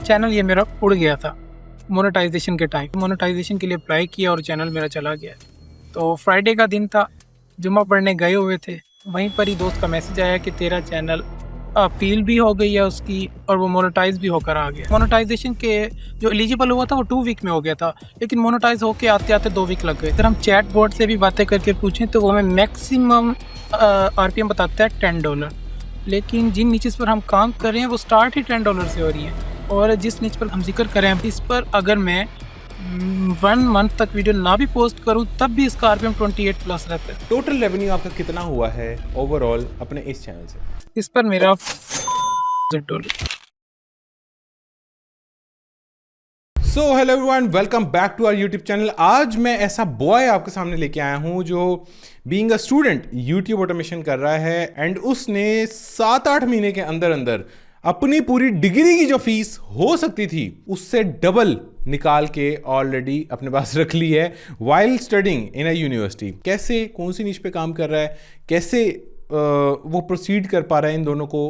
Channel ये मेरा उड़ गया था मोनेटाइजेशन के टाइम। मोनेटाइजेशन के लिए अप्लाई किया और चैनल मेरा चला गया। तो फ्राइडे का दिन था, जुम्मा पढ़ने गए हुए थे, वहीं पर ही दोस्त का मैसेज आया कि तेरा चैनल अपील भी हो गई है उसकी और वो मोनेटाइज भी होकर आ गया। मोनेटाइजेशन के जो एलिजिबल हुआ था वो 2 वीक में हो गया था, लेकिन मोनेटाइज होके आते आते 2 वीक लग गए। अगर हम चैट बोर्ड से भी बातें करके पूछें तो वो हमें मैक्सिमम RPM बताता है $10, लेकिन जिन नीचेस पर हम काम कर रहे हैं वो स्टार्ट ही $10 से हो रही है। और जिस नीच पर हम जिक्र करें इस पर अगर मैं 1 मंथ तक वीडियो ना भी पोस्ट करूं तब भी इसका RPM 28 प्लस रहता है। टोटल रेवेन्यू आपका कितना हुआ है ओवरऑल अपने इस चैनल से? इस पर मेरा $100। So hello everyone, welcome back to our YouTube channel. आज मैं ऐसा बॉय आपके सामने लेके आया हूं जो being a student YouTube automation कर रहा है एंड उसने 7-8 महीने के अंदर अंदर अपनी पूरी डिग्री की जो फीस हो सकती थी उससे डबल निकाल के ऑलरेडी अपने पास रख ली है while studying in a university. कैसे, कौन सी निश पे काम कर रहा है, कैसे वो प्रोसीड कर पा रहा है इन दोनों को,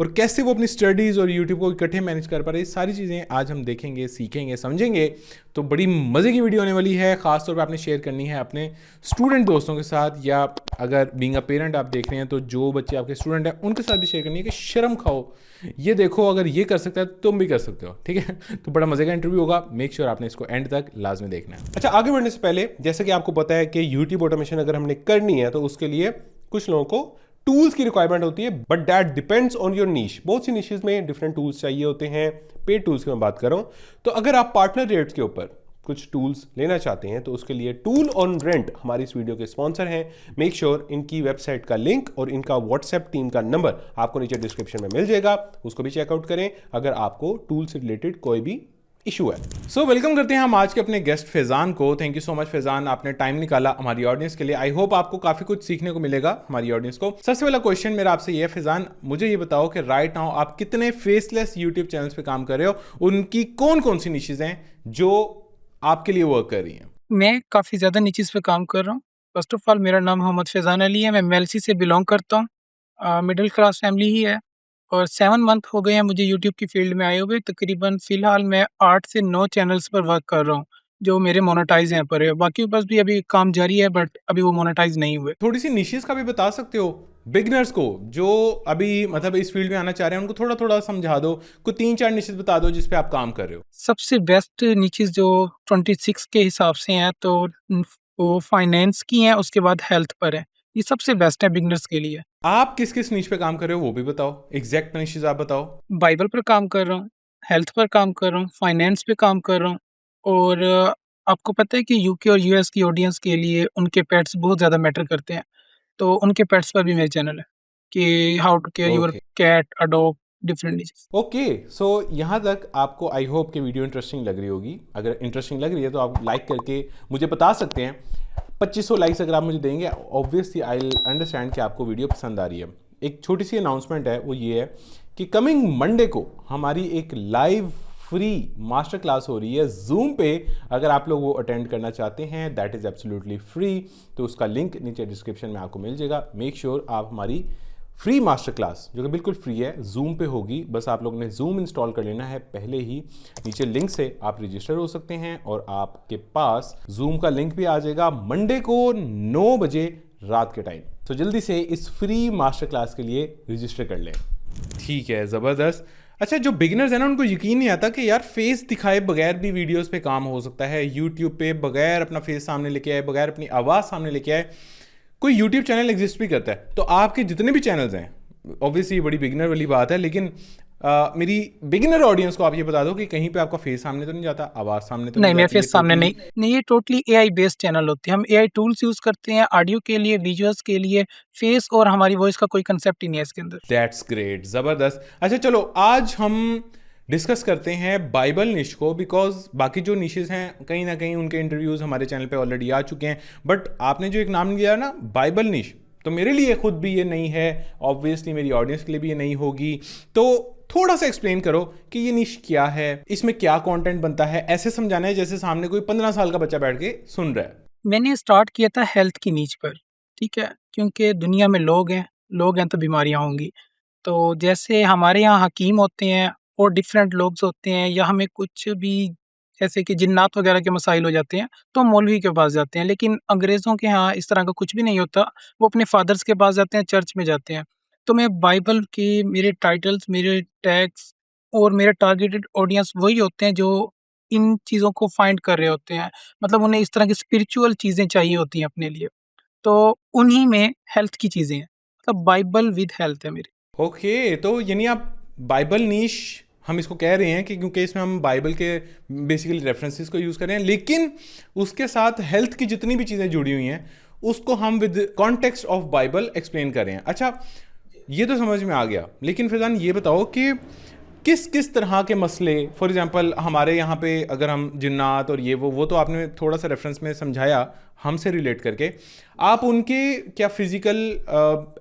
और कैसे वो अपनी स्टडीज़ और यूट्यूब को इकट्ठे मैनेज कर पा रहे हैं, ये सारी चीज़ें आज हम देखेंगे, सीखेंगे, समझेंगे। तो बड़ी मज़े की वीडियो होने वाली है। ख़ासतौर पे आपने शेयर करनी है अपने स्टूडेंट दोस्तों के साथ, या अगर बीइंग अ पेरेंट आप देख रहे हैं तो जो बच्चे आपके स्टूडेंट हैं उनके साथ भी शेयर करनी है कि शर्म खाओ, ये देखो अगर ये कर सकता है तुम भी कर सकते हो। ठीक है, तो बड़ा मज़े का इंटरव्यू होगा, मेक श्योर आपने इसको एंड तक लाजमी देखना है। अच्छा, आगे बढ़ने से पहले जैसे कि आपको पता है कि यूट्यूब ऑटोमेशन अगर हमने करनी है तो उसके लिए कुछ लोगों को टूल्स की रिक्वायरमेंट होती है, but that depends on your niche. बहुत सी निशेज में डिफरेंट टूल्स चाहिए होते हैं। पेड टूल्स की मैं बात कर रहा हूं, तो अगर आप पार्टनर रेट्स के ऊपर कुछ टूल्स लेना चाहते हैं तो उसके लिए टूल ऑन रेंट हमारी इस वीडियो के स्पॉन्सर हैं। मेक श्योर इनकी वेबसाइट का लिंक और इनका व्हाट्सएप टीम का नंबर आपको नीचे डिस्क्रिप्शन में मिल जाएगा, उसको भी चेकआउट करें अगर आपको टूल से रिलेटेड कोई भी इशू है। सो वेलकम करते हैं हम आज के अपने गेस्ट फैजान को। Thank you so much Faizan, आपने टाइम निकाला हमारी ऑडियंस के लिए। आई होप आपको काफी कुछ सीखने को मिलेगा हमारी ऑडियंस को। सबसे पहला क्वेश्चन मेरा आपसे ये है फैजान, मुझे ये बताओ कि राइट नाउ आप कितने फेसलेस यूट्यूब चैनल्स पे काम कर रहे हो, उनकी कौन कौन सी निशेज हैं जो आपके लिए वर्क कर रही हैं? मैं काफ़ी ज़्यादा नीचेस पे काम कर रहा हूँ। फर्स्ट ऑफ ऑल मेरा नाम मोहम्मद फैज़ान अली है, मैं मेलसी से बिलोंग करता हूँ। मिडिल क्लास फैमिली ही है और 7 मंथ हो गए हैं मुझे यूट्यूब की फील्ड में आए हुए। तकरीबन फ़िलहाल मैं 8 से 9 चैनल्स पर वर्क कर रहा हूँ जो मेरे मोनेटाइज हैं पर, बाकी बस भी अभी काम जारी है बट अभी वो मोनेटाइज नहीं हुए। थोड़ी सी निशेज का भी बता सकते हो बिगनर्स को जो अभी मतलब इस फील्ड में आना चाह रहे हैं, उनको थोड़ा थोड़ा समझा दो, कुछ 3-4 निशेज बता दो जिस पे आप काम कर रहे हो। सबसे बेस्ट नीचेस जो 26 के हिसाब से हैं तो वो फाइनेंस की हैं, उसके बाद हेल्थ पर है। ये सबसे बेस्ट है बिगनर्स के लिए। आप किस किस निश पे काम कर रहे हो वो भी बताओ, एग्जैक्ट निशेज आप बताओ। बाइबल पर काम कर रहा हूँ, हेल्थ पर काम कर रहा हूँ, फाइनेंस पे काम कर रहा हूँ और आपको पता है कि यूके और यूएस की ऑडियंस के लिए उनके पेट्स बहुत ज़्यादा मैटर करते हैं, तो उनके पेट्स पर भी मेरे चैनल है कि how to care your okay cat, adopt different disease. Okay, so यहाँ तक आपको आई होप कि वीडियो इंटरेस्टिंग लग रही होगी। अगर इंटरेस्टिंग लग रही है तो आप लाइक करके मुझे बता सकते हैं। 2500 लाइक्स अगर आप मुझे देंगे ऑब्वियसली आई विल अंडरस्टैंड कि आपको वीडियो पसंद आ रही है। एक छोटी सी अनाउंसमेंट है, वो ये है कि कमिंग मंडे को हमारी एक लाइव फ्री मास्टर क्लास हो रही है जूम पे। अगर आप लोग वो अटेंड करना चाहते हैं दैट इज़ एब्सोल्युटली फ्री, तो उसका लिंक नीचे डिस्क्रिप्शन में आपको मिल जाएगा। मेक श्योर आप हमारी फ्री मास्टर क्लास जो कि बिल्कुल फ्री है जूम पे होगी, बस आप लोगों ने जूम इंस्टॉल कर लेना है पहले ही। नीचे लिंक से आप रजिस्टर हो सकते हैं और आपके पास जूम का लिंक भी आ जाएगा मंडे को 9 बजे रात के टाइम। तो जल्दी से इस फ्री मास्टर क्लास के लिए रजिस्टर कर लें। ठीक है, ज़बरदस्त। अच्छा, जो बिगिनर्स हैं ना उनको यकीन नहीं आता कि यार फेस दिखाए बगैर भी वीडियोस पे काम हो सकता है। यूट्यूब पे बगैर अपना फेस सामने लेके आए, बगैर अपनी आवाज़ सामने लेके आए कोई यूट्यूब चैनल एग्जिस्ट भी करता है। तो आपके जितने भी चैनल्स हैं, ऑब्वियसली बड़ी बिगिनर वाली बात है, लेकिन मेरी बिगिनर ऑडियंस को आप ये बता दो कि कहीं पे आपका फेस सामने तो नहीं जाता, आवाज़ सामने तो नहीं नहीं, मेरे जाती है फेस सामने टोटली? नहीं, ये टोटली एआई बेस्ड चैनल होते हैं। हम एआई टूल्स यूज़ करते हैं ऑडियो के लिए, विजुअल्स के लिए, फेस और हमारी वॉइस का कोई कंसेप्ट ही नहीं है इसके अंदर। दैट्स ग्रेट, ज़बरदस्त। अच्छा चलो, आज हम डिस्कस करते हैं बाइबल निश को, बिकॉज बाकी जो निशेज हैं कहीं ना कहीं उनके इंटरव्यूज़ हमारे चैनल पे ऑलरेडी आ चुके हैं, बट आपने जो एक नाम लिया ना बाइबल निश, तो मेरे लिए खुद भी ये नहीं है, ऑब्वियसली मेरी ऑडियंस के लिए भी ये नहीं होगी। तो थोड़ा सा एक्सप्लेन करो कि ये निश क्या है, इसमें क्या कंटेंट बनता है। ऐसे समझाना है जैसे सामने कोई 15 साल का बच्चा बैठ के सुन रहा है। मैंने स्टार्ट किया था हेल्थ की नीच पर, ठीक है? क्योंकि दुनिया में लोग हैं तो बीमारियाँ होंगी। तो जैसे हमारे यहाँ हकीम होते हैं और डिफरेंट लोग होते हैं, या हमें कुछ भी जैसे कि जिन्नात वगैरह के मसाइल हो जाते हैं, तो हम मौलवी के पास जाते हैं। लेकिन अंग्रेज़ों के यहाँ इस तरह का कुछ भी नहीं होता, वो अपने फादर्स के पास जाते हैं, चर्च में जाते हैं। तो मैं बाइबल के मेरे टाइटल्स, मेरे टैग्स और मेरे टारगेटेड ऑडियंस वही होते हैं जो इन चीज़ों को फाइंड कर रहे होते हैं। मतलब उन्हें इस तरह की स्पिरिचुअल चीज़ें चाहिए होती हैं अपने लिए। तो उन्हीं में हेल्थ की चीज़ें हैं। मतलब बाइबल विद हेल्थ है मेरी। ओके, तो यानी आप बाइबल नीश हम इसको कह रहे हैं कि क्योंकि इसमें हम बाइबल के बेसिकली रेफरेंसेस को यूज़ कर रहे हैं, लेकिन उसके साथ हेल्थ की जितनी भी चीज़ें जुड़ी हुई हैं उसको हम with context of Bible explain कर रहे हैं। अच्छा, ये तो समझ में आ गया, लेकिन फैज़ान ये बताओ कि किस किस तरह के मसले, फॉर एग्जांपल हमारे यहाँ पे अगर हम जिन्नात और ये वो तो आपने थोड़ा सा रेफरेंस में समझाया हमसे रिलेट करके, आप उनके क्या फिजिकल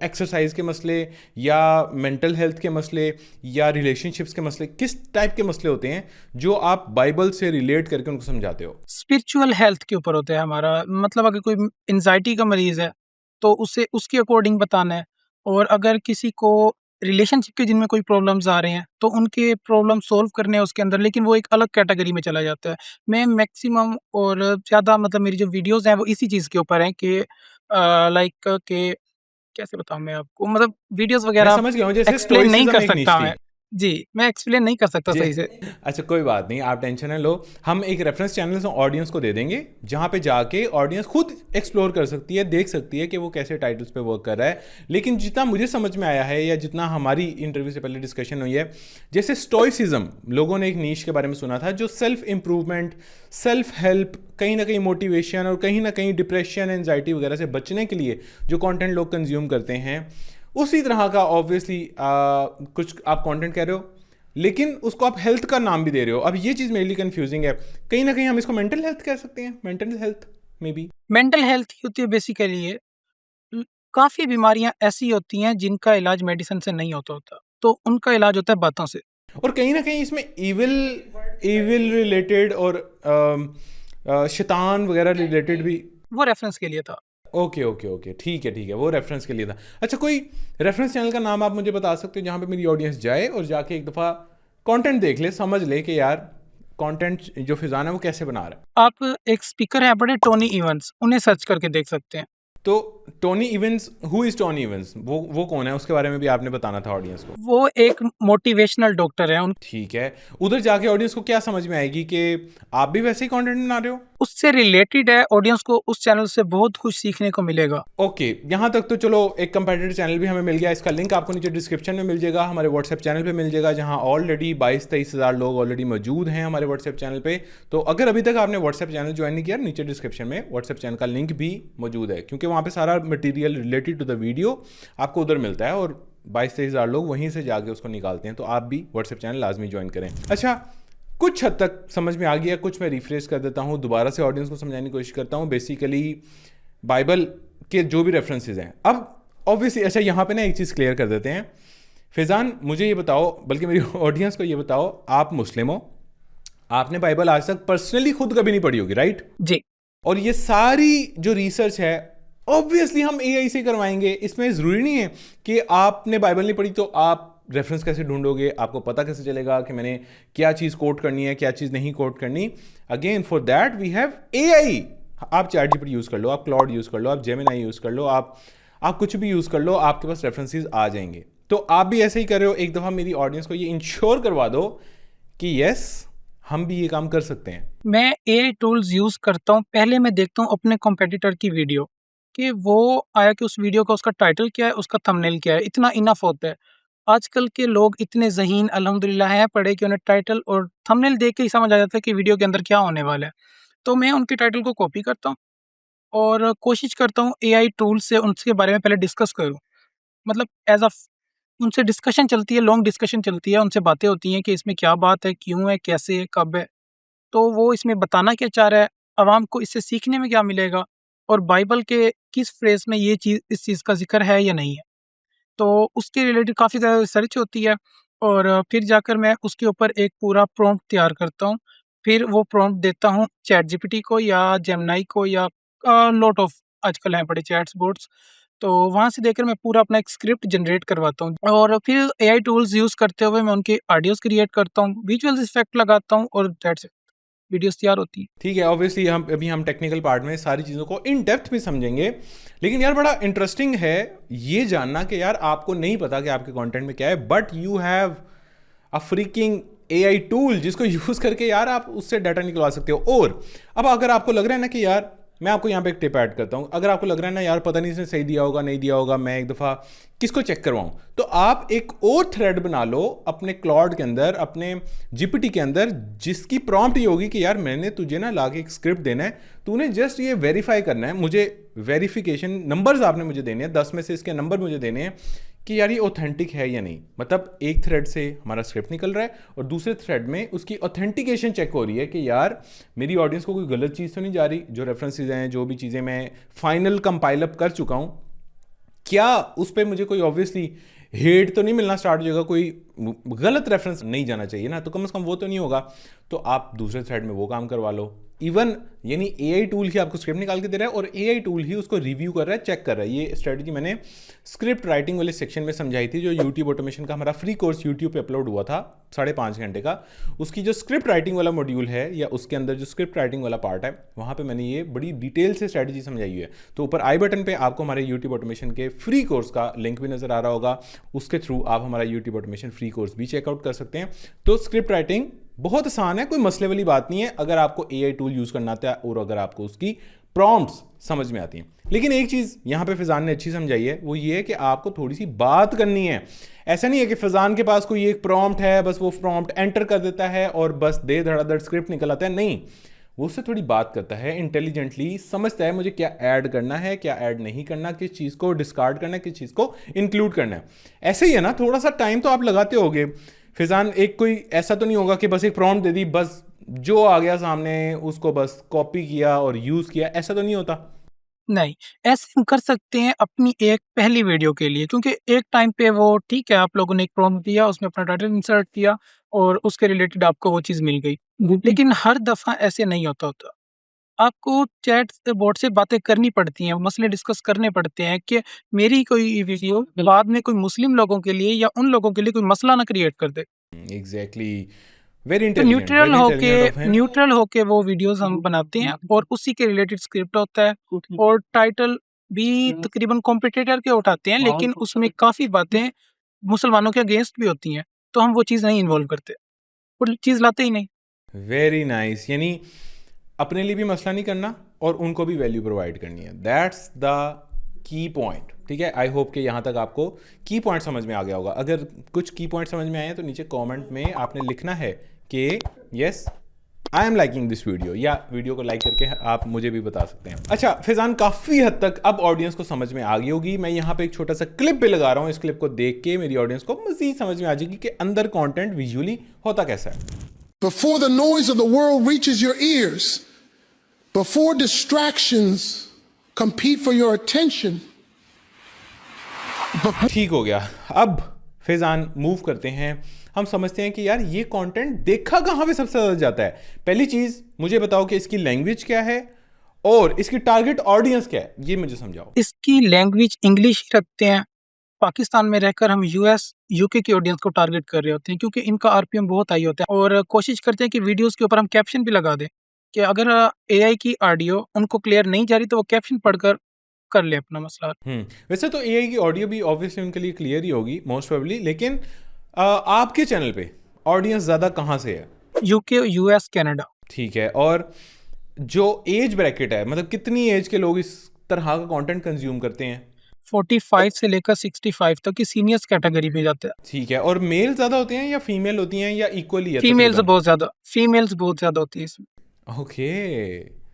एक्सरसाइज के मसले या मेंटल हेल्थ के मसले या रिलेशनशिप्स के मसले, किस टाइप के मसले होते हैं जो आप बाइबल से रिलेट करके उनको समझाते हो? स्पिरिचुअल हेल्थ के ऊपर होता है हमारा। मतलब अगर कोई एंग्ज़ायटी का मरीज़ है, तो उसे उसके अकॉर्डिंग बताना है। और अगर किसी को रिलेशनशिप के जिनमें कोई प्रॉब्लम्स आ रहे हैं, तो उनके प्रॉब्लम सॉल्व करने हैं उसके अंदर, लेकिन वो एक अलग कैटेगरी में चला जाता है। मैं मैक्सिमम और ज़्यादा मतलब मेरी जो वीडियोज़ हैं वो इसी चीज़ के ऊपर हैं कि लाइक कि कैसे बताऊँ मैं आपको, मतलब वीडियोज़ मैं वगैरह समझ गया हूँ, जैसे एक्सप्लेन नहीं कर स्टोइसिज्म एक नीश सकता थी। मैं। जी, मैं एक्सप्लेन नहीं कर सकता जे सही से। अच्छा, कोई बात नहीं, आप टेंशन ना लो। हम एक रेफरेंस चैनल से ऑडियंस को दे देंगे जहाँ पे जाके ऑडियंस खुद एक्सप्लोर कर सकती है, देख सकती है कि वो कैसे टाइटल्स पे वर्क कर रहा है। लेकिन जितना मुझे समझ में आया है या जितना हमारी इंटरव्यू से पहले डिस्कशन हुई है, जैसे स्टोइसिज्म लोगों ने एक नीश के बारे में सुना था जो सेल्फ इंप्रूवमेंट, सेल्फ हेल्प, कहीं ना कहीं मोटिवेशन और कहीं ना कहीं डिप्रेशन, एंजाइटी वगैरह से बचने के लिए जो कंटेंट लोग कंज्यूम करते हैं, उसी तरह का ऑब्वियसली कुछ आप कंटेंट कह रहे हो, लेकिन उसको आप हेल्थ का नाम भी दे रहे हो। अब ये चीज़ मेरे लिए कंफ्यूजिंग है। कहीं ना कहीं हम इसको मेंटल हेल्थ कह सकते हैं, mental health maybe. Mental health ही होती है बेसिकली ये। ल काफ़ी बीमारियाँ ऐसी होती हैं जिनका इलाज मेडिसिन से नहीं होता, तो उनका इलाज होता है बातों से। और कहीं ना कहीं इसमें इविल इविल रिलेटेड और शैतान वगैरह रिलेटेड भी। वो रेफ़रेंस के लिए था। ओके ओके ओके, ठीक है ठीक है, वो रेफरेंस के लिए था। अच्छा, कोई रेफरेंस चैनल का नाम आप मुझे बता सकते हो जहाँ पे मेरी ऑडियंस जाए और जाके एक दफ़ा कंटेंट देख ले, समझ ले कि यार कंटेंट जो फिजान है वो कैसे बना रहा है। आप एक स्पीकर हैं बड़े टोनी इवंस, उन्हें सर्च करके देख सकते हैं। तो Tony Evans, who is Tony Evans, वो कौन है, उसके बारे में भी आपने बताना था ऑडियंस को। वो एक मोटिवेशनल डॉक्टर हैं। उन ठीक है, उधर जाके ऑडियंस को क्या समझ में आएगी कि आप भी वैसे ही कंटेंट बना रहे हो। उससे रिलेटेड है, ऑडियंस को उस चैनल से बहुत कुछ सीखने को मिलेगा। ओके, यहाँ तक तो चलो एक कंपेटिटिव चैनल भी हमें मिल गया। इसका लिंक आपको नीचे डिस्क्रिप्शन में मिल जाएगा, हमारे व्हाट्सएप चैनल पे मिल जाएगा, जहाँ ऑलरेडी 22-23 हज़ार लोग ऑलरेडी मौजूद हैं हमारे व्हाट्सएप चैनल पे। तो अगर अभी तक आपने व्हाट्सएप चैनल ज्वाइन नहीं किया, नीचे डिस्क्रिप्शन में व्हाट्सएप चैनल का लिंक भी मौजूद है, क्योंकि वहाँ पर सारा material related to the video आपको उधर मिलता है और 22-23 हज़ार लोग वहीं से जाके उसको निकालते हैं। तो आप भी व्हाट्सएप चैनल लाजमी ज्वाइन करें। अच्छा, कुछ हद तक समझ में आ गया, कुछ मैं रिफ्रेश कर देता हूँ, दोबारा से ऑडियंस को समझाने की कोशिश करता हूँ। बेसिकली बाइबल के जो भी रेफरेंसेस हैं, अब ऑब्वियसली अच्छा यहाँ पे ना एक चीज़ क्लियर कर देते हैं। फैज़ान, मुझे ये बताओ, बल्कि मेरी ऑडियंस को ये बताओ, आप मुस्लिम हो, आपने बाइबल आज तक पर्सनली खुद कभी नहीं पढ़ी होगी, राइट? जी। और ये सारी जो रिसर्च है ऑब्वियसली हम एआई से करवाएंगे। इसमें ज़रूरी नहीं है कि आपने बाइबल नहीं पढ़ी तो आप रेफरेंस कैसे ढूंढोगे, आपको पता कैसे चलेगा कि मैंने क्या चीज़ कोट करनी है, क्या चीज़ नहीं कोट करनी। Again for that we have AI. आप चैट जीपीटी यूज़ कर लो, आप क्लाउड यूज़ कर लो, आप जेमिनाई यूज़ कर लो, आप कुछ भी यूज़ कर लो, आपके पास रेफरेंसेस आ जाएंगे। तो आप भी ऐसे ही कर रहे हो। एक दफ़ा मेरी ऑडियंस को ये इंश्योर करवा दो कि यस, हम भी ये काम कर सकते हैं। मैं एआई टूल्स यूज़ करता हूँ। पहले मैं देखता हूँ अपने कॉम्पिटिटर की वीडियो कि वो आया कि उस वीडियो का उसका टाइटल क्या है, उसका थंबनेल क्या है, इतना इनफ होता है। आजकल के लोग इतने ज़हीन अल्हम्दुलिल्लाह हैं पढ़े कि उन्हें टाइटल और थंबनेल देख के ही समझ आ जाता है कि वीडियो के अंदर क्या होने वाला है। तो मैं उनके टाइटल को कॉपी करता हूँ और कोशिश करता हूँ एआई टूल से उनके बारे में पहले डिस्कस करूँ। मतलब एज़ अ उनसे डिस्कशन चलती है, लॉन्ग डिस्कशन चलती है, उनसे बातें होती हैं कि इसमें क्या बात है, क्यों है, कैसे है, कब है। तो वो इसमें बताना क्या चाह रहा है, अवाम को इससे सीखने में क्या मिलेगा, और बाइबल के किस फ्रेज़ में ये चीज़, इस चीज़ का ज़िक्र है या नहीं है। तो उसके रिलेटेड काफ़ी ज़्यादा रिसर्च होती है और फिर जाकर मैं उसके ऊपर एक पूरा प्रॉम्प्ट तैयार करता हूँ। फिर वो प्रॉम्प्ट देता हूँ चैट जीपीटी को या जेमिनी को या लॉट ऑफ आजकल हैं बड़े चैट्स बॉट्स। तो वहाँ से देखकर मैं पूरा अपना एक स्क्रिप्ट जनरेट करवाता हूँ और फिर एआई टूल्स यूज़ करते हुए मैं उनके ऑडियोज़ क्रिएट करता हूँ, विजुअल्स इफेक्ट लगाता हूँ और दैट्स इट, वीडियोज़ तैयार होती हैं। ठीक है, ऑब्वियसली हम टेक्निकल पार्ट में सारी चीज़ों को इन डेप्थ में समझेंगे, लेकिन यार बड़ा इंटरेस्टिंग है ये जानना कि यार आपको नहीं पता कि आपके कंटेंट में क्या है, but you have a freaking AI tool जिसको यूज़ करके यार आप उससे डाटा निकलवा सकते हो। और अब अगर आपको लग रहा है ना कि यार, मैं आपको यहाँ पे एक टिप ऐड करता हूँ, अगर आपको लग रहा है ना यार पता नहीं इसने सही दिया होगा नहीं दिया होगा, मैं एक दफ़ा किसको चेक करवाऊँ, तो आप एक और थ्रेड बना लो अपने क्लाउड के अंदर, अपने जीपीटी के अंदर, जिसकी प्रॉम्प्ट ये होगी कि यार मैंने तुझे ना लाके एक स्क्रिप्ट देना है, तूने जस्ट ये वेरीफाई करना है, मुझे वेरिफिकेशन नंबर्स आपने मुझे देने हैं, 10 में से इसके नंबर मुझे देने हैं कि यार ये ऑथेंटिक है या नहीं। मतलब एक थ्रेड से हमारा स्क्रिप्ट निकल रहा है और दूसरे थ्रेड में उसकी ऑथेंटिकेशन चेक हो रही है कि यार मेरी ऑडियंस को कोई गलत चीज़ तो नहीं जा रही, जो रेफरेंसेस हैं, जो भी चीज़ें मैं फाइनल कंपाइल अप कर चुका हूँ, क्या उस पर मुझे कोई ऑब्वियसली हेट तो नहीं मिलना स्टार्ट हो जाएगा, कोई गलत रेफरेंस नहीं जाना चाहिए ना, तो कम से कम वो तो नहीं होगा। तो आप दूसरे थ्रेड में वो काम करवा लो। इवन यानी एआई टूल ही आपको स्क्रिप्ट निकाल के दे रहा है और एआई टूल ही उसको रिव्यू कर रहा है, चेक कर रहा है। ये स्ट्रेटजी मैंने स्क्रिप्ट राइटिंग वाले सेक्शन में समझाई थी, जो यूट्यूब ऑटोमेशन का हमारा फ्री कोर्स यूट्यूब पे अपलोड हुआ था 5.5 घंटे का। उसकी जो स्क्रिप्ट राइटिंग वाला मॉड्यूल है या उसके अंदर जो स्क्रिप्ट राइटिंग वाला पार्ट है, वहाँ पे मैंने ये बड़ी डिटेल से स्ट्रेटजी समझाई हुई है। तो ऊपर आई बटन पे आपको हमारे यूट्यूब ऑटोमेशन के फ्री कोर्स का लिंक भी नजर आ रहा होगा, उसके थ्रू आप हमारा यूट्यूब ऑटोमेशन फ्री कोर्स भी चेकआउट कर सकते हैं। तो स्क्रिप्ट राइटिंग बहुत आसान है, कोई मसले वाली बात नहीं है अगर आपको एआई टूल यूज करना आता है और अगर आपको उसकी प्रॉम्प्ट्स समझ में आती हैं। लेकिन एक चीज यहां पे फैजान ने अच्छी समझाई है, वो ये है कि आपको थोड़ी सी बात करनी है। ऐसा नहीं है कि फैजान के पास कोई एक प्रॉम्प्ट है, बस वो प्रॉम्प्ट एंटर कर देता है और बस दे धड़ाधड़ स्क्रिप्ट निकल आता है। नहीं, वो उससे थोड़ी बात करता है, इंटेलिजेंटली समझता है मुझे क्या ऐड करना है, क्या ऐड नहीं करना, किस चीज़ को डिस्कार्ड करना है, किस चीज़ को इंक्लूड करना है। ऐसे ही है ना, थोड़ा सा टाइम तो आप लगाते होगे फैजान। एक कोई ऐसा तो नहीं होगा कि बस एक प्रॉम्प्ट दे दी, बस जो आ गया सामने उसको बस कॉपी किया और यूज़ किया, ऐसा तो नहीं होता। नहीं, ऐसे हम कर सकते हैं अपनी एक पहली वीडियो के लिए, क्योंकि एक टाइम पे वो ठीक है, आप लोगों ने एक प्रॉम्प्ट दिया, उसमें अपना टाइटल इंसर्ट किया और उसके रिलेटेड आपको वो चीज़ मिल गई। लेकिन हर दफ़ा ऐसे नहीं होता। आपको चैट बॉट से बातें करनी पड़ती हैं, मसले डिस्कस करने पड़ते हैं कि मेरी कोई वीडियो बाद में कोई मुस्लिम लोगों के लिए या उन लोगों के लिए कोई मसला ना क्रिएट कर दे। एग्जैक्टली, वेरी तो इंटेलिजेंट ऑफ हिम। न्यूट्रल होके वो वीडियोस हम बनाते हैं और उसी के रिलेटेड स्क्रिप्ट होता है और टाइटल भी तकरीबन कॉम्पिटिटर के उठाते हैं, लेकिन उसमें काफ़ी बातें मुसलमानों के अगेंस्ट भी होती हैं, तो हम वो चीज़ नहीं इन्वॉल्व करते, वो चीज़ लाते ही नहीं। वेरी नाइस, यानी अपने लिए भी मसला नहीं करना और उनको भी वैल्यू प्रोवाइड करनी है, दैट्स द की पॉइंट। ठीक है, आई होप कि यहाँ तक आपको की पॉइंट समझ में आ गया होगा। अगर कुछ की पॉइंट समझ में आए हैं तो नीचे कमेंट में आपने लिखना है कि yes I am liking this video, या वीडियो को लाइक करके आप मुझे भी बता सकते हैं। अच्छा फैजान, काफ़ी हद तक अब ऑडियंस को समझ में आ गई होगी। मैं यहाँ पे एक छोटा सा क्लिप भी लगा रहा हूँ, इस क्लिप को देख के मेरी ऑडियंस को मज़ीद समझ में आ जाएगी कि अंदर कंटेंट विजुअली होता कैसा है। Before the noise of the world reaches your ears, before distractions compete for your attention. ठीक हो गया। अब फैजान मूव करते हैं, हम समझते हैं कि यार ये कंटेंट देखा कहाँ पे सबसे ज़्यादा जाता है। पहली चीज़ मुझे बताओ कि इसकी लैंग्वेज क्या है और इसकी टारगेट ऑडियंस क्या है, ये मुझे समझाओ। इसकी लैंग्वेज इंग्लिश ही रखते हैं। पाकिस्तान में रहकर हम यूएस यूके की ऑडियंस को टारगेट कर रहे होते हैं, क्योंकि इनका आरपीएम बहुत हाई होता है और कोशिश करते हैं कि वीडियोस के ऊपर हम कैप्शन भी लगा दें कि अगर एआई की ऑडियो उनको क्लियर नहीं जा रही तो वो कैप्शन पढ़कर कर ले अपना मसला। वैसे तो एआई की ऑडियो भी ऑब्वियसली उनके लिए क्लियर ही होगी मोस्ट प्रोबेबली, लेकिन आपके चैनल पे ऑडियंस ज़्यादा कहाँ से है? UK, US, Canada. ठीक है, और जो एज ब्रैकेट है, मतलब कितनी एज के लोग इस तरह का कंटेंट कंज्यूम करते हैं? 45 से लेकर 65 तक की सीनियर्स कैटेगरी में जाते हैं। ठीक है, और मेल ज़्यादा होते हैं या फीमेल होती हैं या इक्वली है? फीमेल्स बहुत ज़्यादा होती है इसमें। ओके,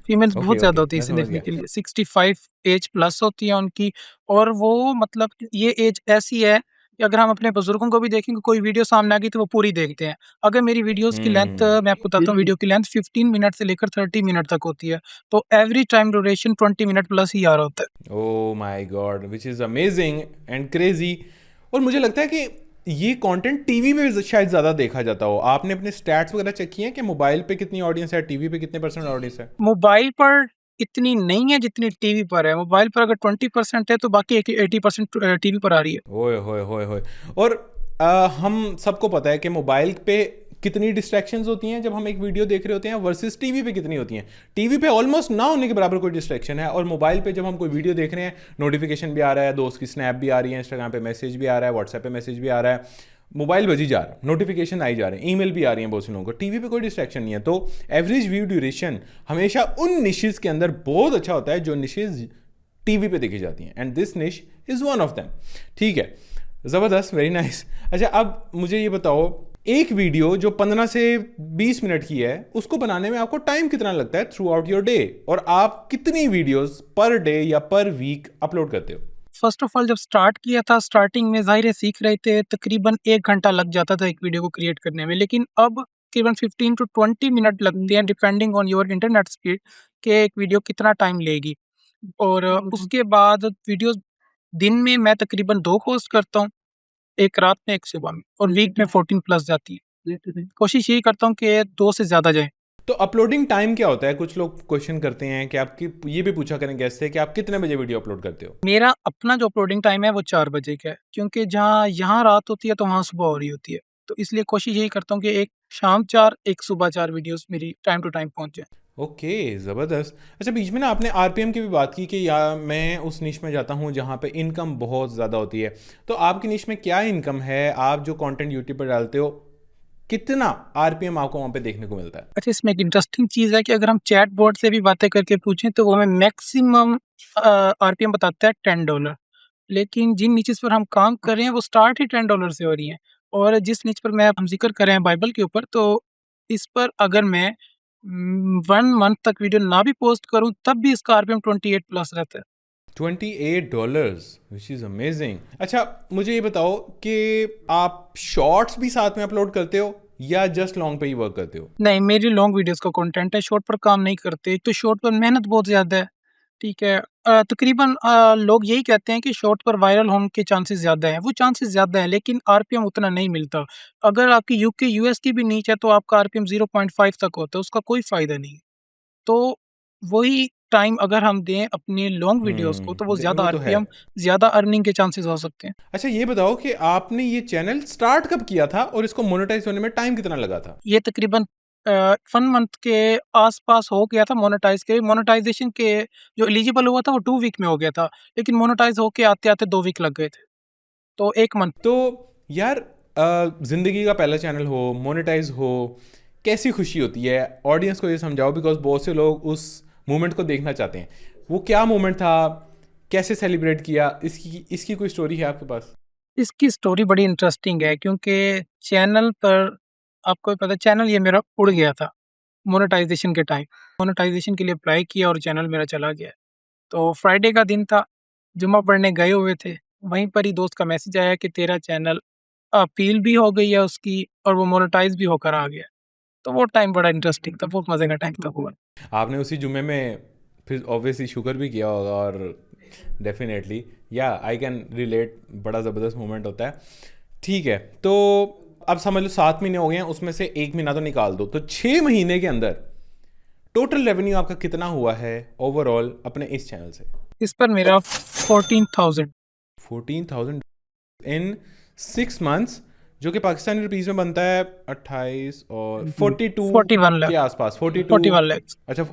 फीमेल्स बहुत ज़्यादा होती है मैं इसे समझ देखने गया। के लिए। 65 एज प्लस होती है उनकी, और वो मतलब ये एज ऐसी है कि अगर हम अपने बुजुर्गों को भी देखेंगे, कोई वीडियो सामने आ गई तो वो पूरी देखते हैं। अगर मेरी वीडियोस की लेंथ मैं आपको बताता हूँ, वीडियो की लेंथ 15 मिनट से लेकर 30 मिनट तक होती है, तो every time duration 20 minute plus ही आ रहा होता है। Oh my god, which is amazing and crazy. और मुझे लगता है कि ये कंटेंट टीवी में शायद ज़्यादा देखा जाता हो। आपने अपने स्टैट्स वगैरह चेक किए हैं कि मोबाइल पे कितनी ऑडियंस है, टीवी पे कितने % ऑडियंस है? मोबाइल पर इतनी नहीं है जितनी टीवी पर है। मोबाइल पर अगर 20% है तो बाकी 80% टीवी पर आ रही है। ओए होए होए होए। और हम सबको पता है कि मोबाइल पे कितनी डिस्ट्रैक्शंस होती हैं जब हम एक वीडियो देख रहे होते हैं वर्सेस टीवी पे कितनी होती हैं। टीवी पे ऑलमोस्ट ना होने के बराबर कोई डिस्ट्रैक्शन है, और मोबाइल पे जब हम कोई वीडियो देख रहे हैं नोटिफिकेशन भी आ रहा है, दोस्त की स्नैप भी आ रही है, इंस्टाग्राम पे मैसेज भी आ रहा है, व्हाट्सएप पे मैसेज भी आ रहा है, मोबाइल बजी जा रहा है, नोटिफिकेशन आई जा रहे हैं, ईमेल भी आ रही हैं बहुत से लोगों को। टीवी पे कोई डिस्ट्रैक्शन नहीं है। तो एवरेज व्यू ड्यूरेशन हमेशा उन निशेज़ के अंदर बहुत अच्छा होता है जो निशेज़ टीवी पे देखी जाती हैं, एंड दिस निश इज़ वन ऑफ देम। ठीक है, ज़बरदस्त, वेरी नाइस। अच्छा, अब मुझे ये बताओ, एक वीडियो जो 15 से 20 मिनट की है उसको बनाने में आपको टाइम कितना लगता है थ्रू आउट योर डे, और आप कितनी वीडियोस पर डे या पर वीक अपलोड करते हो? फर्स्ट ऑफ ऑल जब स्टार्ट किया था, स्टार्टिंग में ज़ाहिर है सीख रहे थे, तकरीबन 1 घंटा लग जाता था एक वीडियो को क्रिएट करने में। लेकिन अब तकरीबन 15 टू 20 मिनट लगते हैं depending on your internet speed कि एक वीडियो कितना टाइम लेगी। और उसके बाद वीडियोज़ दिन में मैं तकरीबन 2 पोस्ट करता हूँ, एक रात में, एक सुबह में, और वीक में 14 प्लस जाती है। कोशिश यही करता हूँ कि 2 से ज़्यादा जाए। तो अपलोडिंग टाइम क्या होता है? कुछ लोग क्वेश्चन करते हैं कि आपकी, ये भी पूछा करें गेस्ट से कि आप कितने बजे वीडियो अपलोड करते हो? मेरा अपना जो अपलोडिंग टाइम है वो 4 बजे का है, क्योंकि जहाँ यहाँ रात होती है तो वहाँ सुबह हो रही होती है। तो इसलिए कोशिश यही करता हूँ कि एक शाम 4, एक सुबह 4 वीडियोस मेरी टाइम टू टाइम पहुँच जाए। ओके, ज़बरदस्त। अच्छा, बीच में ना आपने आरपीएम की भी बात की कि या मैं उस निश में जाता हूँ जहाँ पे इनकम बहुत ज़्यादा होती है। तो आपकी निश में क्या इनकम है? आप जो कंटेंट यूट्यूब पर डालते हो, कितना आरपीएम आपको वहाँ पे देखने को मिलता है? अच्छा, इसमें एक इंटरेस्टिंग चीज़ है कि अगर हम चैट बोर्ड से भी बातें करके पूछें तो वो हमें मैक्सिमम आरपीएम बताता है $10। लेकिन जिन निचेस पर हम काम कर रहे हैं वो स्टार्ट ही $10 से हो रही हैं। और जिस निच पर मैं हम ज़िक्र कर रहे हैं बाइबल के ऊपर, तो इस पर अगर मैं 1 मंथ तक वीडियो ना भी पोस्ट करूँ तब भी इसका आरपीएम 28 प्लस रहता है। $28, विच इज़ अमेजिंग। अच्छा, मुझे ये बताओ कि आप शॉर्ट्स भी साथ में अपलोड करते हो या जस्ट लॉन्ग पे ही वर्क करते हो? नहीं, मेरी लॉन्ग वीडियोस का कंटेंट है, शॉर्ट पर काम नहीं करते। एक तो शॉर्ट पर मेहनत बहुत ज़्यादा है, ठीक है। तकरीबन लोग यही कहते हैं कि शॉर्ट पर वायरल होने के चांसेस ज़्यादा हैं। वो चांसेस ज़्यादा हैं लेकिन आरपीएम उतना नहीं मिलता। अगर आपकी यूके यूएस की भी नीच है तो आपका आरपीएम 0.5 तक होता है, उसका कोई फ़ायदा नहीं है। तो वही टाइम अगर हम दें अपने लॉन्ग वीडियोस को तो वो ज़्यादा वो तो है। आरपीएम, ज़्यादा अर्निंग के चांसेस हो सकते हैं। अच्छा, ये बताओ कि आपने ये चैनल स्टार्ट कब किया था और इसको मोनेटाइज होने में टाइम कितना लगा था? ये तकरीबन 1 मंथ के आस-पास हो गया था मोनेटाइज़ के। मोनेटाइज़ेशन के जो एलिजिबल हुआ था वो 2 वीक में हो गया था, लेकिन मोनेटाइज़ होके आते-आते 2 वीक लग गए थे। तो 1 मंथ। तो यार, ज़िंदगी का पहला चैनल हो, मोनेटाइज हो, कैसी खुशी होती है? ऑडियंस को ये समझाओ, बिकॉज बहुत से लोग उस मोमेंट को देखना चाहते हैं। वो क्या मोमेंट था? कैसे सेलिब्रेट किया? इसकी इसकी कोई स्टोरी है आपके पास? इसकी स्टोरी बड़ी इंटरेस्टिंग है क्योंकि चैनल पर, आपको भी पता है, चैनल ये मेरा उड़ गया था मोनेटाइज़ेशन के टाइम। मोनेटाइज़ेशन के लिए अप्लाई किया और चैनल मेरा चला गया। तो फ्राइडे का दिन था, जुम्मा पढ़ने गए हुए थे, वहीं पर ही दोस्त का मैसेज आया कि तेरा चैनल अपील भी हो गई है उसकी और वो मोनेटाइज़ भी होकर आ गया। तो वो टाइम बड़ा इंटरेस्टिंग था, बहुत मज़े का टाइम था वो। आपने उसी जुम्मे में फिर ऑब्वियसली शुक्र भी किया होगा, और डेफिनेटली या आई कैन रिलेट, बड़ा ज़बरदस्त मोमेंट होता है। ठीक है, तो अब समझ लो 7 महीने हो गए हैं, उसमें से 1 महीना तो निकाल दो, तो 6 महीने के अंदर टोटल रेवेन्यू आपका कितना हुआ है ओवरऑल अपने इस चैनल से? इस पर मेरा 14,000। 14,000 इन 6 मंथ्स, जो कि पाकिस्तानी रुपीस में बनता है 28 और 42 41 लाख। के आसपास। 42, 41 लाख। अच्छा,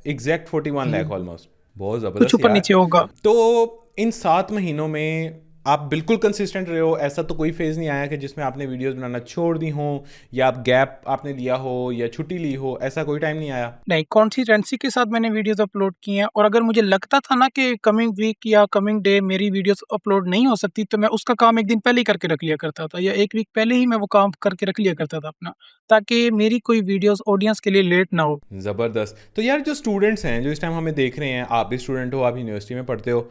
एग्जैक्ट 41 लाख ऑलमोस्ट। बहुत कुछ ज़बरदस्त ऊपर यार। नीचे होगा। तो इन 7 महीनों में आप बिल्कुल कंसिस्टेंट रहे हो? ऐसा तो कोई फेज़ नहीं आया कि जिसमें आपने वीडियोस बनाना छोड़ दी हो, या आप गैप आपने लिया हो, या छुट्टी ली हो? ऐसा कोई टाइम नहीं आया? नहीं, कंसिस्टेंसी के साथ मैंने वीडियोस अपलोड की हैं, और अगर मुझे लगता था ना कि कमिंग वीक या कमिंग डे मेरी वीडियोस अपलोड नहीं हो सकती तो मैं उसका काम एक दिन पहले ही करके रख लिया करता था, या 1 वीक पहले ही मैं वो काम करके रख लिया करता था अपना, ताकि मेरी कोई वीडियोस ऑडियंस के लिए लेट ना हो। ज़बरदस्त। तो यार, जो स्टूडेंट्स हैं जो इस टाइम हमें देख रहे हैं, आप भी स्टूडेंट हो, आप यूनिवर्सिटी में पढ़ते हो,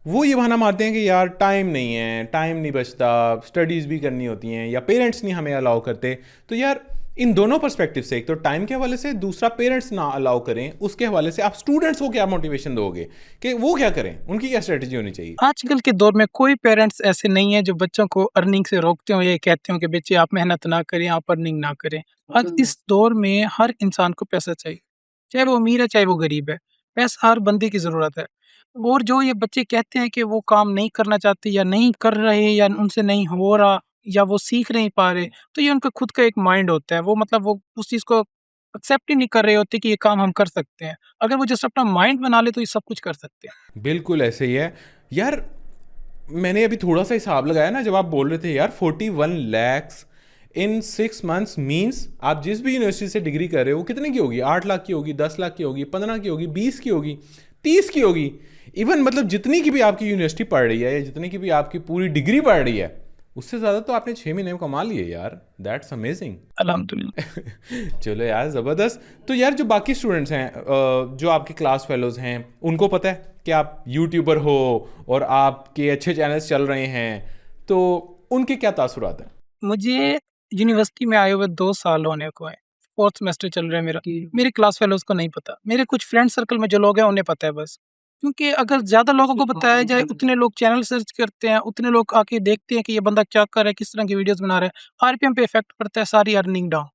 वो ये बहाना मारते हैं कि यार टाइम नहीं है, टाइम नहीं बचता, स्टडीज़ भी करनी होती हैं, या पेरेंट्स नहीं हमें अलाउ करते। तो यार, इन दोनों पर्सपेक्टिव से, एक तो टाइम के हवाले से, दूसरा पेरेंट्स ना अलाउ करें उसके हवाले से, आप स्टूडेंट्स को क्या मोटिवेशन दोगे कि वो क्या करें? उनकी क्या स्ट्रेटजी होनी चाहिए? आजकल के दौर में कोई पेरेंट्स ऐसे नहीं है जो बच्चों को अर्निंग से रोकते हो, ये कहते हो कि बच्चे आप मेहनत ना करें, आप अर्निंग ना करें। आज इस दौर में हर इंसान को पैसा चाहिए, चाहे वो अमीर है चाहे वो गरीब है। पैसा हर बंदे की ज़रूरत है। और जो ये बच्चे कहते हैं कि वो काम नहीं करना चाहते या नहीं कर रहे या उनसे नहीं हो रहा या वो सीख नहीं पा रहे, तो ये उनका खुद का एक माइंड होता है। वो मतलब वो उस चीज़ को एक्सेप्ट ही नहीं कर रहे होते कि ये काम हम कर सकते हैं। अगर वो जस्ट अपना माइंड बना ले तो ये सब कुछ कर सकते हैं। बिल्कुल ऐसे ही है यार। मैंने अभी थोड़ा सा हिसाब लगाया ना, जब आप बोल रहे थे यार 41 lakhs इन 6 months मीन्स आप जिस भी यूनिवर्सिटी से डिग्री कर रहे हो कितने की होगी? 8 लाख की होगी, 10 लाख की होगी, 15 की होगी, 20 की होगी, 30 की होगी। इवन मतलब जितनी की भी आपकी यूनिवर्सिटी पढ़ रही है या जितनी की भी आपकी पूरी डिग्री पढ़ रही है, उससे ज़्यादा तो आपने 6 महीने में कमा लिए यार। That's amazing. अल्हम्दुलिल्लाह। चलो यार, ज़बरदस्त। तो यार जो बाकी स्टूडेंट्स हैं, जो आपके क्लास फेलोज़ हैं, उनको पता है कि आप यूट्यूबर हो और आपके अच्छे चैनल्स चल रहे हैं, तो उनके क्या तासुरात हैं? मुझे यूनिवर्सिटी में आए हुए 2 साल होने को है। 4th सेमेस्टर चल रहा है मेरा। मेरे क्लास फेलोज़ को नहीं पता। मेरे कुछ फ्रेंड सर्कल में जो लोग हैं उन्हें पता है बस। क्योंकि अगर ज़्यादा लोगों को बताया जाए, उतने लोग चैनल सर्च करते हैं, उतने लोग आके देखते हैं कि ये बंदा क्या कर रहा है, किस तरह की वीडियोज़ बना रहा है। आरपीएम पे इफ़ेक्ट पड़ता है, सारी अर्निंग डाउन।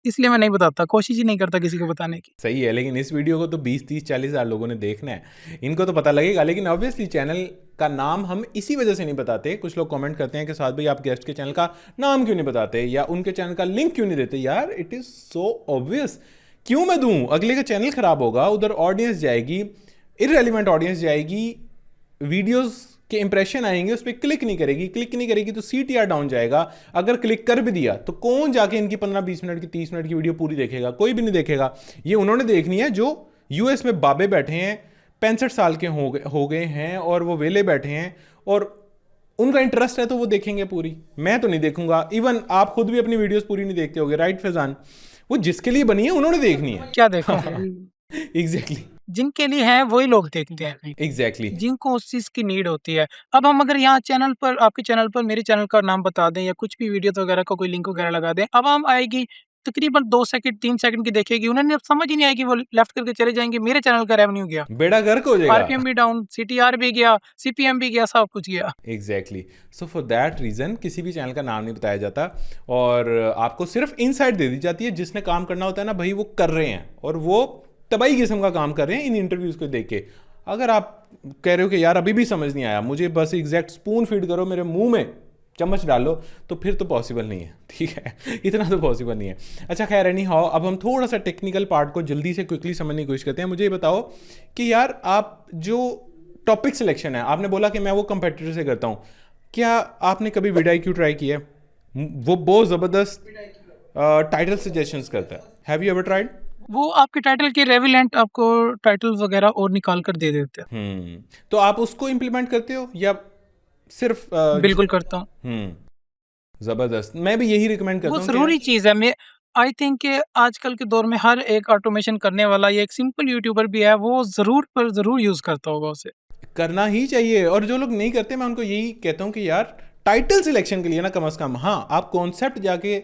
इसलिए मैं नहीं बताता, कोशिश ही नहीं करता किसी को बताने की। सही है, लेकिन इस वीडियो को तो 20, 30, 40 हज़ार लोगों ने देखना है, इनको तो पता लगेगा। लेकिन ऑब्वियसली चैनल का नाम हम इसी वजह से नहीं बताते। कुछ लोग कमेंट करते हैं कि साथ भाई आप गेस्ट के चैनल का नाम क्यों नहीं बताते या उनके चैनल का लिंक क्यों नहीं देते। यार इट इज़ सो ऑब्वियस। क्यों मैं दूं? अगले का चैनल खराब होगा, उधर ऑडियंस जाएगी, इररेलेवेंट ऑडियंस जाएगी, वीडियोस के इंप्रेशन आएंगे, उस पर क्लिक नहीं करेगी तो CTR डाउन जाएगा। अगर क्लिक कर भी दिया तो कौन जाके इनकी 15-20 मिनट की 30 मिनट की वीडियो पूरी देखेगा? कोई भी नहीं देखेगा। ये उन्होंने देखनी है जो US में बाबे बैठे हैं, 65 साल के हो गए हैं और वो वेले बैठे हैं और उनका इंटरेस्ट है तो वो देखेंगे पूरी। मैं तो नहीं देखूंगा। इवन आप खुद भी अपनी वीडियोस पूरी नहीं देखते होगे, राइट फैजान? वो जिसके लिए बनी है उन्होंने देखनी है। क्या देखो? एग्जैक्टली जिनके लिए है वही लोग देखते हैं। एग्जैक्टली। जिनको उस चीज़ की नीड होती है। अब हम अगर यहाँ चैनल पर, आपके चैनल पर मेरे चैनल का नाम बता दें या कुछ भी वीडियोज़ वगैरह का कोई लिंक वगैरह लगा दें, अब हम आएगी तकरीबन 2 सेकंड 3 सेकंड की देखेगी, उन्हें अब समझ ही नहीं आएगी, वो लेफ्ट करके चले जाएँगे, मेरे चैनल का रेवेन्यू गया, बेड़ा गर्क हो जाएगा। आरपीएम भी डाउन, सीटीआर भी गया, सीपीएम भी गया, सब कुछ गया। Exactly. So for that reason किसी भी चैनल का नाम नहीं बताया जाता और आपको सिर्फ इनसाइट दे दी जाती है। जिसने काम करना होता है ना भाई, वो कर रहे हैं और वो तबाही किस्म का काम कर रहे हैं इन इंटरव्यूज़ को देख के। अगर आप कह रहे हो कि यार अभी भी समझ नहीं आया, मुझे बस एग्जैक्ट स्पून फीड करो, मेरे मुंह में चम्मच डालो, तो फिर तो पॉसिबल नहीं है। ठीक है, इतना तो पॉसिबल नहीं है। अच्छा खैर, एनी हाउ, अब हम थोड़ा सा टेक्निकल पार्ट को जल्दी से क्विकली समझने की कोशिश करते हैं। मुझे ये बताओ कि यार आप जो टॉपिक सिलेक्शन है, आपने बोला कि मैं वो कंपेटिटर से करता हूँ, क्या आपने कभी vidIQ ट्राई किया है? वो बहुत ज़बरदस्त टाइटल सजेशंस करता है। Have you ever tried? वो आपके टाइटल के रेविलेंट आपको टाइटल वगैरह और निकाल कर दे देते हैं। तो आप उसको इम्प्लीमेंट करते हो या सिर्फ बिल्कुल करता हूँ। ज़बरदस्त। मैं भी यही रिकमेंड करता वो हूँ ज़रूरी चीज़ है। मैं आई थिंक कि आजकल के दौर में हर एक ऑटोमेशन करने वाला या एक सिंपल यूट्यूबर भी है, वो ज़रूर पर ज़रूर यूज़ करता होगा उसे। करना ही चाहिए। और जो लोग नहीं करते, मैं उनको यही कहता हूँ कि यार टाइटल सिलेक्शन के लिए ना कम से कम, हाँ आप कॉन्सेप्ट जाके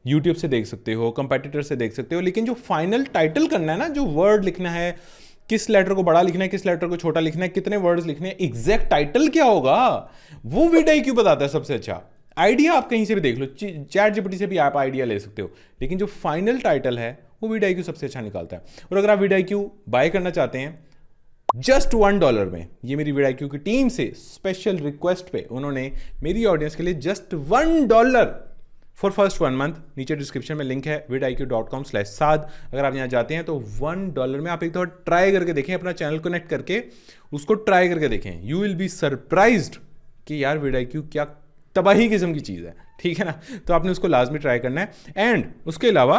यूट्यूब से देख सकते हो, कंपेटिटर से देख सकते हो, लेकिन जो फाइनल टाइटल करना है ना, जो वर्ड लिखना है, किस लेटर को बड़ा लिखना है, किस लेटर को छोटा लिखना है, कितने वर्ड्स लिखने हैं, एग्जैक्ट टाइटल क्या होगा, वो vidIQ बताता है सबसे अच्छा। आइडिया आप कहीं से भी देख लो, ChatGPT से भी आप आइडिया ले सकते हो, लेकिन जो फाइनल टाइटल है वो vidIQ सबसे अच्छा निकालता है। और अगर आप vidIQ बाय करना चाहते हैं जस्ट $1 में, ये मेरी vidIQ की टीम से स्पेशल रिक्वेस्ट पे उन्होंने मेरी ऑडियंस के लिए जस्ट $1 फॉर फर्स्ट 1 मंथ, नीचे डिस्क्रिप्शन में लिंक है vidiq.com/saad। अगर आप यहाँ जाते हैं तो $1 में आप एक दफ़ा ट्राई करके देखें, अपना चैनल कनेक्ट करके उसको ट्राई करके देखें। यू विल बी सरप्राइज्ड कि यार vidIQ क्या तबाही किस्म की चीज़ है। ठीक है ना? तो आपने उसको लाजमी ट्राई करना है। एंड उसके अलावा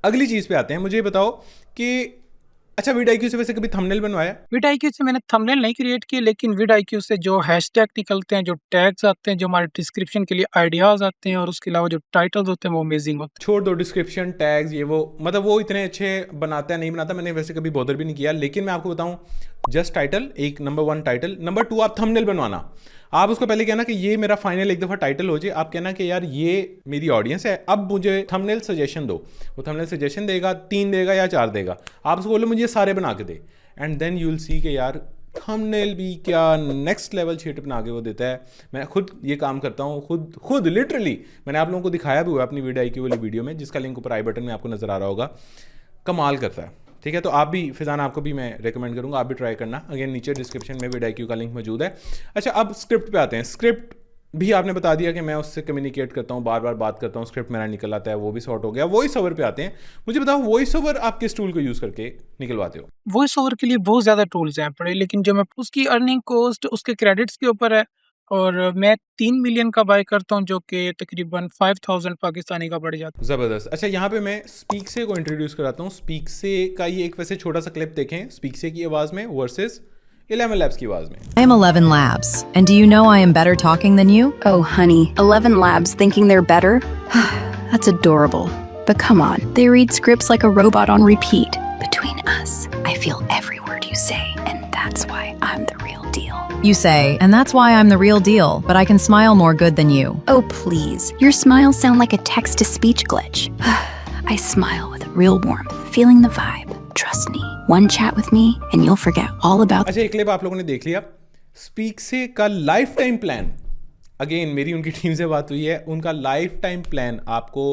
अगली चीज़ पे आते हैं। मुझे ये बताओ कि अच्छा, vidIQ से वैसे कभी थंबनेल बनवाया? vidIQ से मैंने थंबनेल नहीं क्रिएट किए, लेकिन vidIQ से जो हैशटैग निकलते हैं, जो टैग्स आते हैं, जो हमारे डिस्क्रिप्शन के लिए आइडियाज़ आते हैं, और उसके अलावा जो टाइटल्स होते हैं वो अमेजिंग होते हैं। छोड़ दो डिस्क्रिप्शन टैग्स, ये वो मतलब वो इतने अच्छे बनाता है नहीं बनाता, मैंने वैसे कभी बॉदर भी नहीं किया। लेकिन मैं आपको बताऊं, जस्ट टाइटल एक, नंबर 1 टाइटल, नंबर 2 आप थंबनेल बनवाना। आप उसको पहले कहना कि ये मेरा फाइनल एक दफ़ा टाइटल हो जाए, आप कहना कि यार ये मेरी ऑडियंस है, अब मुझे थंबनेल सजेशन दो। वो थंबनेल सजेशन देगा, 3 देगा या 4 देगा। आप उसको बोलो मुझे सारे बना के दे, and then you will see कि यार थंबनेल भी क्या नेक्स्ट लेवल शीट बना के वो देता है। मैं खुद ये काम करता हूँ, खुद लिटरली मैंने आप लोगों को दिखाया भी हुआ अपनी vidIQ वाली वीडियो में, जिसका लिंक ऊपर आई बटन में आपको नज़र आ रहा होगा। कमाल करता है। ठीक है, तो आप भी फिजान, आपको भी मैं रेकमेंड करूंगा, आप भी ट्राई करना। अगेन नीचे डिस्क्रिप्शन में vidIQ का लिंक मौजूद है। अच्छा, अब स्क्रिप्ट पे आते हैं। स्क्रिप्ट भी आपने बता दिया कि मैं उससे कम्युनिकेट करता हूँ, बार बार बात करता हूँ, स्क्रिप्ट मेरा निकल आता है, वो भी सॉर्ट हो गया। वॉइस ओवर पे आते हैं। मुझे बताओ, वॉइस ओवर आप किस टूल को यूज़ करके निकलवाते हो? वॉइस ओवर के लिए बहुत ज़्यादा टूल्स हैं पड़े, लेकिन जो मैं उसकी अर्निंग कॉस्ट उसके क्रेडिट्स के ऊपर है। और मैं 3 मिलियन का बाय करता हूँ, जो कि तकरीबन 5000 पाकिस्तानी का पड़ जाता है। ज़बरदस्त। अच्छा, यहाँ पे मैं स्पीक से को इंट्रोड्यूस कराता हूँ। स्पीक से का ये एक वैसे छोटा सा क्लिप देखें, स्पीक से की आवाज़ में वर्सेस 11 Labs की आवाज़ में। I am 11 Labs, and do you know I am better talking than you? Oh, honey, 11 Labs thinking they're better? That's adorable. But come on, they read scripts like a robot on repeat. Between us, I feel every word you say, and that's why I'm the real deal. You say, and that's why I'm the real deal, but I can smile more good than you. Oh, please. Your smiles sound like a text-to-speech glitch. I smile with real warmth, feeling the vibe. Trust me, one chat with me, and you'll forget all about. अच्छा, एक clip आप लोगों ने देख लिया। Speak से का life time plan, again मेरी उनकी टीम से बात हुई है, उनका लाइफ टाइम प्लान आपको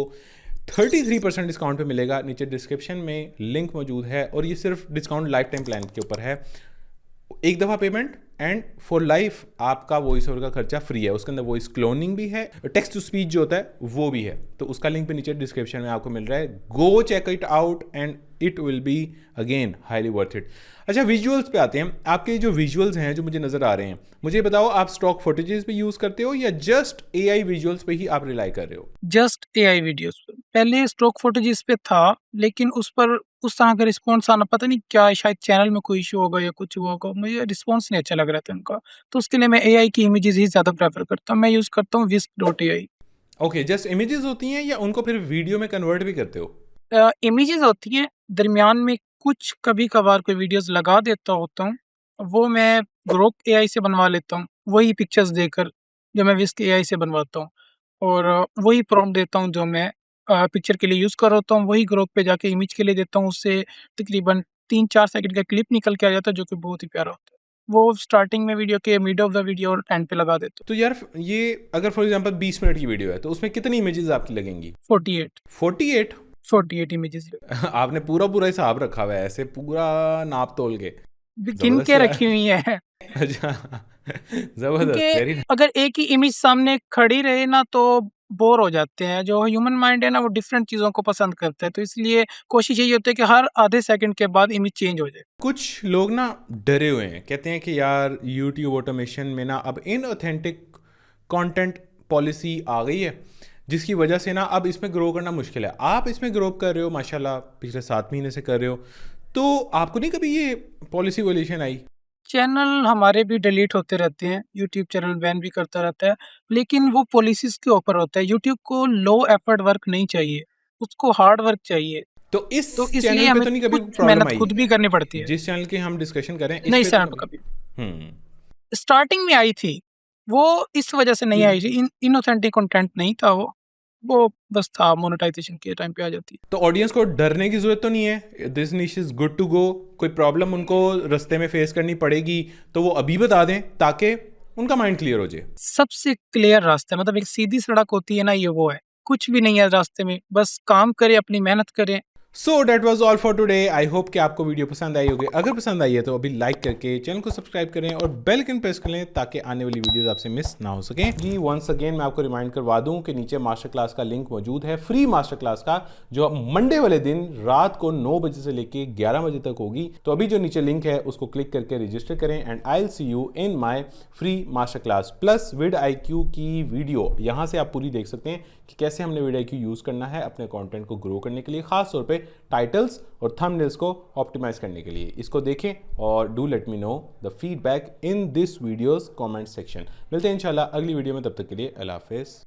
33% डिस्काउंट पे मिलेगा। नीचे डिस्क्रिप्शन में लिंक मौजूद है, और ये सिर्फ डिस्काउंट लाइफ टाइम प्लान के ऊपर है। एक दफ़ा पेमेंट एंड फॉर लाइफ आपका वॉइस ओवर का खर्चा फ्री है। उसके अंदर वॉइस क्लोनिंग भी है, टेक्स्ट टू स्पीच जो होता है वो भी है। तो उसका लिंक पे नीचे डिस्क्रिप्शन में आपको मिल रहा है। Go check it out and it will be again highly worth it. अच्छा, विजुअल्स पे आते हैं। आपके जो विजुअल्स हैं जो मुझे नज़र आ रहे हैं, मुझे बताओ, आप स्टॉक फुटेजेस पे यूज़ करते हो या जस्ट AI विजुअल्स पे ही आप रिलाई कर रहे हो? जस्ट AI वीडियोस पे। पहले स्टॉक फुटेजेस पे था, लेकिन उस पर उस तरह का रिस्पॉन्स आना, पता नहीं क्या, शायद चैनल में कोई इशू होगा या कुछ हुआ होगा, मुझे रिस्पॉन्स नहीं अच्छा लग रहा था उनका। तो उसके लिए मैं AI की इमेजेस ही ज़्यादा प्रेफर करता हूँ। मैं यूज़ करता हूँ Whisk.ai। ओके, जस्ट इमेजेस होती हैं या उनको फिर वीडियो में कन्वर्ट भी करते हो? इमेजेस होती हैं, दरमियान में कुछ कभी कभार कोई वीडियोस लगा देता होता हूँ, वो मैं ग्रोक AI से बनवा लेता हूँ, वही पिक्चर्स देकर जो मैं Whisk AI से बनवाता हूँ। और वही प्रॉम्प्ट देता हूँ जो मैं पिक्चर के लिए यूज़ कर होता हूँ, वही ग्रोक पे जाके इमेज के लिए देता हूँ। उससे तकरीबन 3-4 सेकंड का क्लिप निकल के आ जाता है, जो कि बहुत ही प्यारा होता है। वो स्टार्टिंग में वीडियो के, मिड ऑफ द वीडियो और एंड पे लगा देता तो यार, ये अगर फॉर एग्जांपल 20 मिनट की वीडियो है तो उसमें कितनी इमेजेस आपकी लगेंगी? हूँ। 48 48 इमेजेस आपने पूरा पूरा हिसाब रखा हुआ है, ऐसे पूरा नाप तोल के? गिन जबरदस्त के यार। रखी हुई है। अच्छा, जबरदस्त, वेरी क्योंकि अगर एक ही इमेज सामने खड़ी रहे ना, तो बोर हो जाते हैं। जो ह्यूमन माइंड है ना, वो डिफरेंट चीज़ों को पसंद करता है, तो इसलिए कोशिश यही होती है कि हर आधे सेकंड के बाद इमेज चेंज हो जाए। कुछ लोग ना डरे हुए हैं, कहते हैं कि यार यूट्यूब ऑटोमेशन में ना अब इनऑथेंटिक कंटेंट पॉलिसी आ गई है, जिसकी वजह से ना अब इसमें ग्रो करना मुश्किल है। आप इसमें ग्रो कर रहे हो माशाल्लाह, पिछले 7 महीने से कर रहे हो, तो आपको नहीं कभी ये पॉलिसी वोल्यूशन आई? चैनल हमारे भी डिलीट होते रहते हैं, यूट्यूब चैनल बैन भी करता रहता है, लेकिन वो पॉलिसीज़ के ऊपर होता है। यूट्यूब को लो एफर्ट वर्क नहीं चाहिए, उसको हार्ड वर्क चाहिए। तो तो इसलिए इसलिए पे हमें तो नहीं कभी कुछ प्रॉब्लम मेहनत आई? खुद भी करनी पड़ती है। जिस चैनल की हम डिस्कशन करें, इस नहीं, पे इस चैनल तो पे कभी हम्म स्टार्टिंग में आई थी, वो इस वजह से नहीं आई थी, इनऑथेंटिक कंटेंट नहीं था वो बस था, मोनेटाइजेशन के टाइम पे आ जाती है। तो ऑडियंस को डरने की जरूरत तो नहीं है? दिस निश इज गुड टू गो। कोई प्रॉब्लम उनको रास्ते में फेस करनी पड़ेगी तो वो अभी बता दें, ताकि उनका माइंड क्लियर हो जाए। सबसे क्लियर रास्ता, मतलब एक सीधी सड़क होती है ना, ये वो है। कुछ भी नहीं है रास्ते में, बस काम करें, अपनी मेहनत करें। So that was all for today. I hope कि आपको वीडियो पसंद आई होगी। अगर पसंद आई है तो अभी लाइक करके चैनल को सब्सक्राइब करें और बेल आइकन प्रेस कर लें, ताकि आने वाली वीडियोस आपसे मिस ना हो सकें। जी, वंस अगेन मैं आपको रिमाइंड करवा दूं कि नीचे मास्टर क्लास का लिंक मौजूद है, फ्री मास्टर क्लास का, जो मंडे वाले दिन रात को 9 बजे से लेके 11 बजे तक होगी। तो अभी जो नीचे लिंक है उसको क्लिक करके रजिस्टर करें, and I will see you in my free master class plus vidIQ की वीडियो। यहाँ से आप पूरी देख सकते हैं कि कैसे हमने vidIQ यूज़ करना है अपने कंटेंट को ग्रो करने के लिए, खास तौर पे टाइटल्स और थंबनेल्स को ऑप्टिमाइज करने के लिए। इसको देखें और do let me know the feedback in this videos comment section. मिलते हैं इंशाल्लाह अगली वीडियो में, तब तक के लिए अल्लाह हाफिज़।